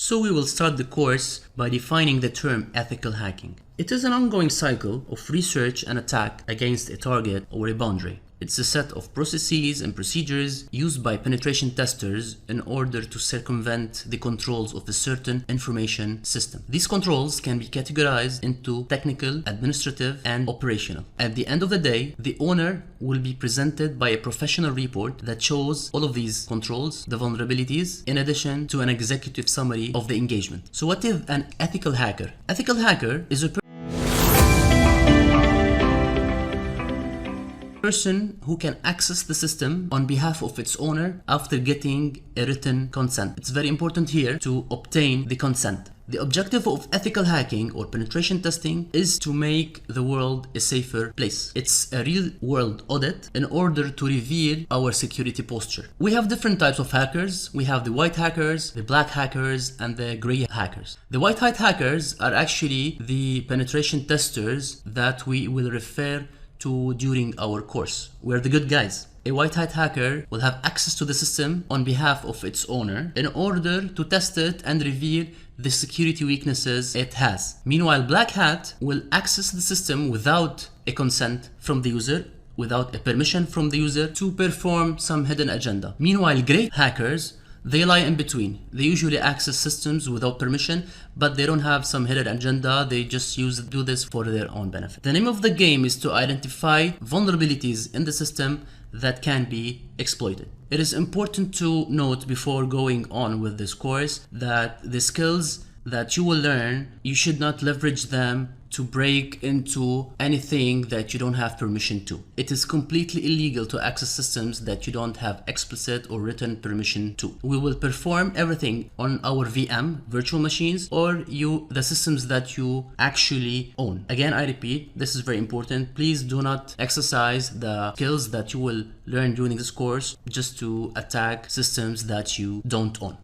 So we will start the course by defining the term ethical hacking. It is an ongoing cycle of research and attack against a target or a boundary. It's a set of processes and procedures used by penetration testers in order to circumvent the controls of a certain information system. These controls can be categorized into technical, administrative, and operational. At the end of the day, the owner will be presented by a professional report that shows all of these controls, the vulnerabilities, in addition to an executive summary of the engagement. So what is an ethical hacker? Ethical hacker is a person who can access the system on behalf of its owner after getting a written consent. It's very important here to obtain the consent. The objective of ethical hacking or penetration testing is to make the world a safer place. It's a real-world audit in order to reveal our security posture. We have different types of hackers. We have the white hackers, the black hackers, and the gray hackers. The white hat hackers are actually the penetration testers that we will refer to during our course. We're the good guys. A white hat hacker will have access to the system on behalf of its owner in order to test it and reveal the security weaknesses it has. Meanwhile, black hat will access the system without a consent from the user, without a permission from the user to perform some hidden agenda. Meanwhile, gray hackers, they lie in between. They usually access systems without permission, but they don't have some hidden agenda. They just do this for their own benefit. The name of the game is to identify vulnerabilities in the system that can be exploited. It is important to note before going on with this course that the skills that you will learn, you should not leverage them to break into anything that you don't have permission to. It is completely illegal to access systems that you don't have explicit or written permission to. We will perform everything on our VM, virtual machines, or the systems that you actually own. Again, I repeat, this is very important. Please do not exercise the skills that you will learn during this course just to attack systems that you don't own.